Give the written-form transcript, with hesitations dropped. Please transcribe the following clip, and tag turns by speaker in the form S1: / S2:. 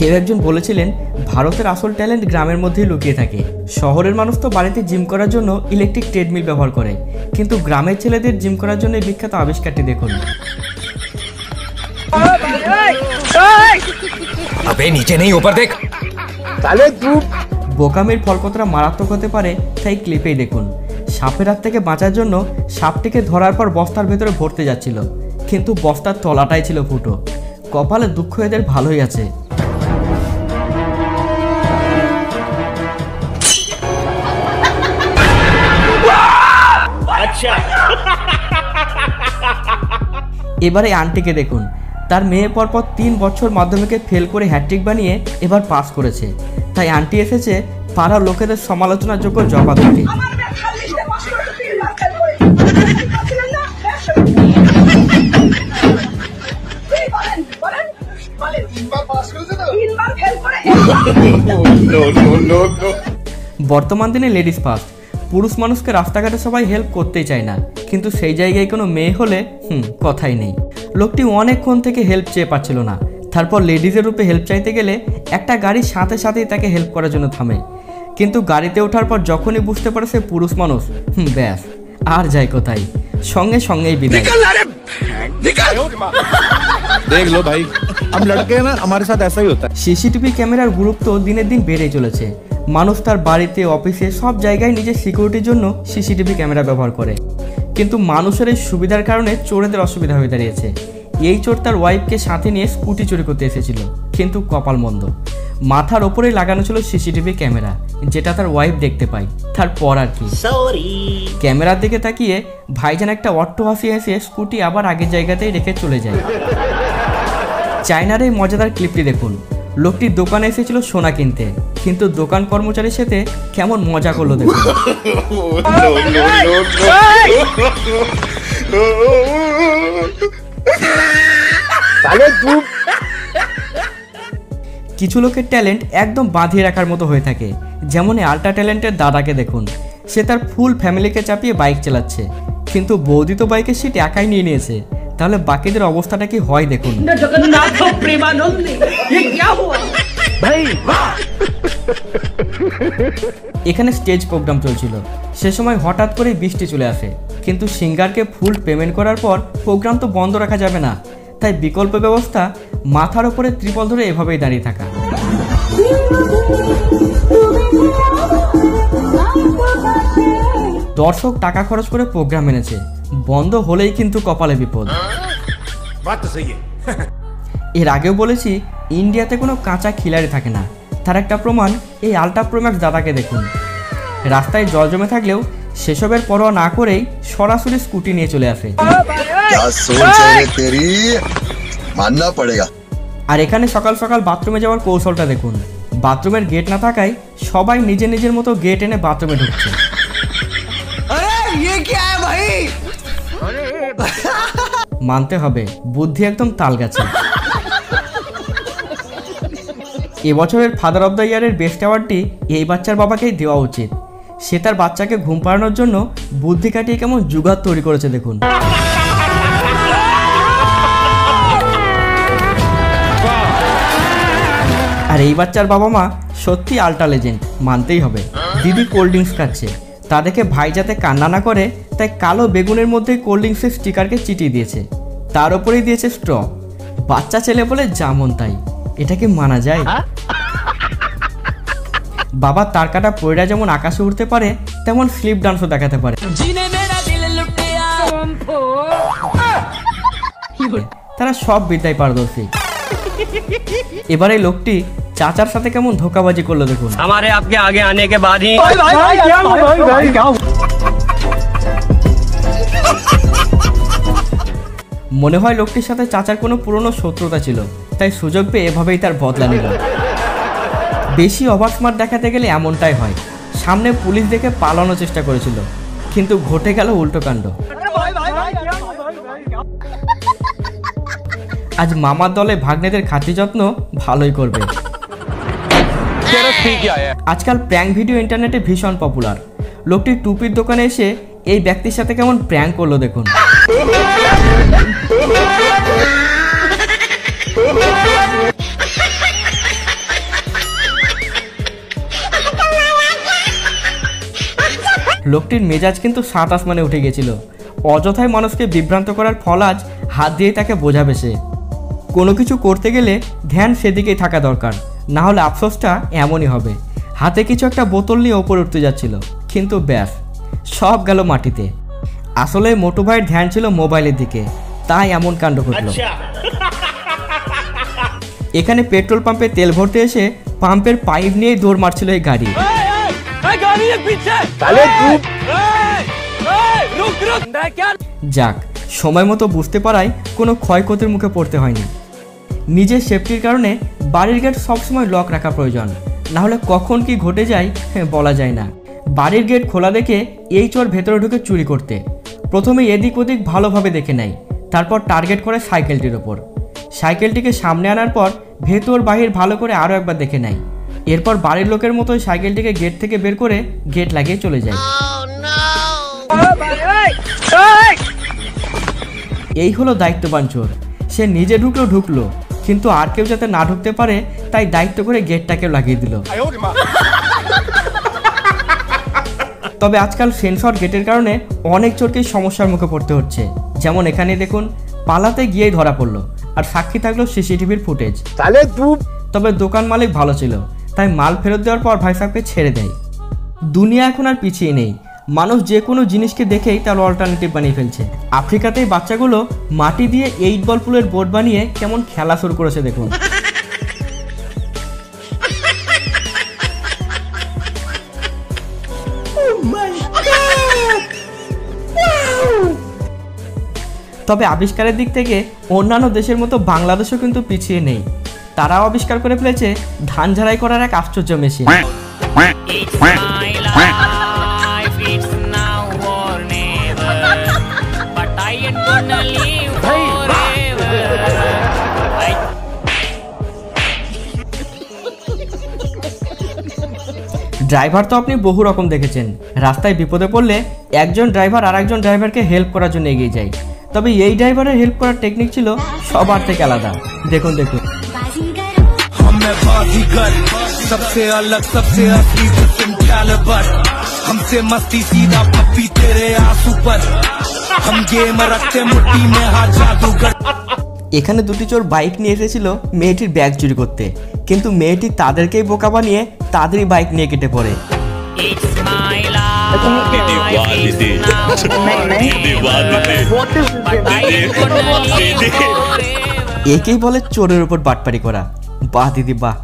S1: কেউ একজন বলেছিলেন ভারতের আসল ট্যালেন্ট গ্রামের মধ্যেই লুকিয়ে থাকে। শহরের মানুষ তো বাড়িতে জিম করার জন্য ইলেকট্রিক ট্রেডমিল ব্যবহার করে, কিন্তু গ্রামের ছেলেদের জিম করার জন্য বিখ্যাত আবিষ্কারটি দেখুন।
S2: अबे नीचे नहीं ऊपर देख।
S1: বোকামির ফল কতটা মারাত্মক হতে পারে তাই ক্লিপেই দেখুন। সাপের হাত থেকে বাঁচার জন্য সাপটিকে ধরার পর বস্তার ভেতরে ভরতে যাচ্ছিল, কিন্তু বস্তার তলাটাই ছিল ফুটো। কপালে দুঃখ এদের ভালোই আছে। এবারে আন্টিকে দেখুন, তার মেয়ে পরপর 3 বছর মাধ্যমিকে ফেল করে হ্যাট্রিক বানিয়ে এবার পাস করেছে, তাই আন্টি এসেছে পাড়ার লোকেদের সমালোচনার যোগ্য জবাব দিতে। বর্তমান দিনে লেডিস ফার্স্ট, পুরুষ মানুষকে রাস্তাঘাটে সবাই হেল্প করতেই চায় না, কিন্তু সেই জায়গায় কোনো মেয়ে হলে কথাই নেই। লোকটি অনেকক্ষণ থেকে হেল্প চেয়ে পাচ্ছিল না, তারপর লেডিজের রূপে হেল্প চাইতে গেলে একটা গাড়ির সাথে সাথেই তাকে হেল্প করার জন্য থামে, কিন্তু গাড়িতে ওঠার পর যখনই বুঝতে পারে সে পুরুষ মানুষ, ব্যাস আর যায় কোথায়, সঙ্গে সঙ্গেই বিদায়।
S3: देख लो भाई, हम लड़के हैं ना, हमारे साथ ऐसा ही होता है।
S1: সিসিটিভি ক্যামেরার গুরুত্ব দিনের দিন বেড়েই চলেছে। মানুষ তার বাড়িতে, অফিসে, সব জায়গায় নিজের সিকিউরিটির জন্য সিসিটিভি ক্যামেরা ব্যবহার করে, কিন্তু মানুষের এই সুবিধার কারণে চোরেদের অসুবিধা হয়ে দাঁড়িয়েছে। এই চোর তার ওয়াইফকে সাথে নিয়ে স্কুটি চুরি করতে এসেছিল, কিন্তু কপাল মন্দ, মাথার ওপরেই লাগানো ছিল সিসিটিভি ক্যামেরা, যেটা তার ওয়াইফ দেখতে পায়। তারপর আর কি, ক্যামেরার দিকে তাকিয়ে ভাইজান একটা অট্ট হাসি হেসে স্কুটি আবার আগের জায়গাতেই রেখে চলে যায়। চায়নার এই মজাদার ক্লিপটি দেখুন। লোকটি দোকানে এসেছিল সোনা কিনতে, কিন্তু দোকান কর্মচারীর সাথে কেমন মজা করলো দেখুন। কিছু লোকের ট্যালেন্ট একদম বাঁধিয়ে রাখার মতো হয়ে থাকে, যেমন আল্ট্রা ট্যালেন্টের দাদাকে দেখুন। সে তার ফুল ফ্যামিলিকে চাপিয়ে বাইক চালাচ্ছে, কিন্তু বৌদি তো বাইকের সিট একাই নিয়ে নিয়েছে, তাহলে বাকিদের অবস্থাটা কি হয় দেখুন। এখানে স্টেজ প্রোগ্রাম চলছিল, সে সময় হঠাৎ করে বৃষ্টি চলে আসে, কিন্তু সিঙ্গারকে ফুল পেমেন্ট করার পর প্রোগ্রাম তো বন্ধ রাখা যাবে না, তাই বিকল্প ব্যবস্থা মাথার উপরে ত্রিপল ধরে এভাবেই দাঁড়িয়ে থাকা। দর্শক টাকা খরচ করে প্রোগ্রাম এনেছে, বন্ধ হলেই কিন্তু কপালে বিপদ। এর আগেও বলেছি ইন্ডিয়াতে কোনো কাঁচা খিলাড়ি থাকে না, তার একটা প্রমাণ এই আল্ট্রা প্রো ম্যাক্স দাদাকে দেখুন। রাস্তায় জল জমে থাকলেও সেসবের পরোয়া না করেই সরাসরি স্কুটি নিয়ে চলে আসে। আর এখানে সকাল সকাল বাথরুমে যাওয়ার কৌশলটা দেখুন। বাথরুমের গেট না থাকায় সবাই নিজের নিজের মতো গেট এনে বাথরুমে ঢুকছে। মানতে হবে বুদ্ধি একদম তাল গেছে। এবছরের ফাদার অব দ্য ইয়ারের বেস্ট অ্যাওয়ার্ডটি এই বাচ্চার বাবাকেই দেওয়া উচিত। সে তার বাচ্চাকে ঘুম পাড়ানোর জন্য বুদ্ধি কাটিয়ে কেমন জুগাড় তৈরি করেছে দেখুন। আর এই বাচ্চার বাবা মা সত্যি আল্ট্রা লেজেন্ড, মানতেই হবে। দিদি কোল্ড ড্রিঙ্কস খাচ্ছে, তা দেখে ভাই যাতে কান্না না করে তাই কালো বেগুনের মধ্যে কোল্ড ড্রিঙ্কসের স্টিকারকে চিটিয়ে দিয়েছে, তার উপরেই দিয়েছে স্ট্র। বাচ্চা ছেলে বলে যেমন তাই, এটা কি মানা যায়? বাবা তার কাটা পয়রা যেমন আকাশে উঠতে পারে, তেমন স্লিপ ডান্সও দেখাতে পারে। তারা সব বিদ্যায় পারদর্শী। এবারে লোকটি চাচার সাথে কেমন ধোকাবাজি করলো দেখুন।
S4: हमारे आपके आगे आने के बाद ही
S1: মনে হয় লোকটির সাথে চাচার কোনো পুরনো শত্রুতা ছিল, তাই সুযোগ পেয়ে এভাবেই তার বদলা নিল। বেশি ওভার স্মার্ট দেখাতে গেলে এমনটাই হয়। সামনে পুলিশ দেখে পালানোর চেষ্টা করেছিল, কিন্তু ঘটে গেল উল্টো কাণ্ড। আজ মামার দলে ভাগ্নেদের খাতি যত্ন ভালোই করবে। আজকাল প্র্যাঙ্ক ভিডিও ইন্টারনেটে ভীষণ পপুলার। লোকটি টুপির দোকানে এসে এই ব্যক্তির সাথে কেমন প্র্যাঙ্ক করলো দেখুন। লোকটির মেজাজ কিন্তু 7 আসমানে উঠে গেছিল। অযথায় মানুষকে বিভ্রান্ত করার ফল আজ হাত দিয়ে তাকে বোঝাবে সে। কোনো কিছু করতে গেলে ধ্যান সেদিকেই থাকা দরকার, না হলে আফসোসটা এমনই হবে। হাতে কিছু একটা বোতল নিয়ে ওপরে উঠতে যাচ্ছিল, কিন্তু ব্যাস সব গেল মাটিতে। আসলে মোটু ভাইয়ের ধ্যান ছিল মোবাইলের দিকে, তাই এমন কাণ্ড ঘটল। এখানে পেট্রোল পাম্পে তেল ভরতে এসে পাম্পের পাইপ নিয়েই দৌড় মারছিল এই গাড়ি। যাক, সময় মতো বুঝতে পারায় কোনো ক্ষয়ক্ষতির মুখে পড়তে হয়নি। নিজের সেফটির কারণে বাড়ির গেট সবসময় লক রাখা প্রয়োজন, না হলে কখন কি ঘটে যায় বলা যায় না। বাড়ির গেট খোলা দেখে এই চোর ভেতরে ঢুকে চুরি করতে প্রথমে এদিক ওদিক ভালোভাবে দেখে নেয়, তারপর টার্গেট করে সাইকেলটির ওপর। সাইকেলটিকে সামনে আনার পর ভেতর বাহির ভালো করে আরও একবার দেখে নেয়। এরপর বাড়ির লোকের মতোই সাইকেলটিকে গেট থেকে বের করে গেট লাগিয়ে চলে যায়। এই হলো দায়িত্ববান চোর। সে নিজে ঢুকলো, কিন্তু আর কেউ যাতে না ঢুকতে পারে তাই দায়িত্ব করে গেটটাকেও লাগিয়ে দিল। তবে আজকাল সেন্সর গেটের কারণে অনেক চোরকেই সমস্যার মুখে পড়তে হচ্ছে। যেমন এখানে দেখুন, পালাতে গিয়েই ধরা পড়লো, আর সাক্ষী থাকলো সিসিটিভির ফুটেজ। তবে দোকান মালিক ভালো ছিল, তাই মাল ফেরত দেওয়ার পর ভাই সাহেবকে ছেড়ে দেয়। দুনিয়া এখন আর পিছিয়ে নেই, মানুষ যে কোনো জিনিসকে দেখেই তার অল্টারনেটিভ বানিয়ে ফেলছে। আফ্রিকাতে বাচ্চাগুলো মাটি দিয়ে 8 বল পুলের বোর্ড বানিয়ে কেমন খেলা শুরু করেছে দেখুন। তবে আবিষ্কারের দিক থেকে অন্যান্য দেশের মতো বাংলাদেশও কিন্তু পিছিয়ে নেই। তারাও আবিষ্কার করে ফেলেছে ধান ঝাড়াই করার এক আশ্চর্য মেশিন। ড্রাইভার তো আপনি বহু রকম দেখেছেন। রাস্তায় বিপদে পড়লে একজন ড্রাইভার আরেকজন ড্রাইভারকে হেল্প করার জন্য এগিয়ে যায়। তবে এই ড্রাইভারের হেল্প করার টেকনিক ছিল সবার থেকে আলাদা। দেখুন सबसे अलग सबसे असली कैलिबर हमसे मस्ती सीधा पप्पी तेरे आंसू पर हम गेम रखते मुट्ठी में हाथ जादूगर। এখানে দুটি চোর বাইক নিয়ে এসেছিল মেয়েটির ব্যাগ চুরি করতে, কিন্তু মেয়েটি তাদেরকেই বোকা বানিয়ে তাদেরই বাইক নিয়ে কেটে পড়ে। একেই বলে চোরের উপর বাটপারি করা। বাহ দিদি বাহ।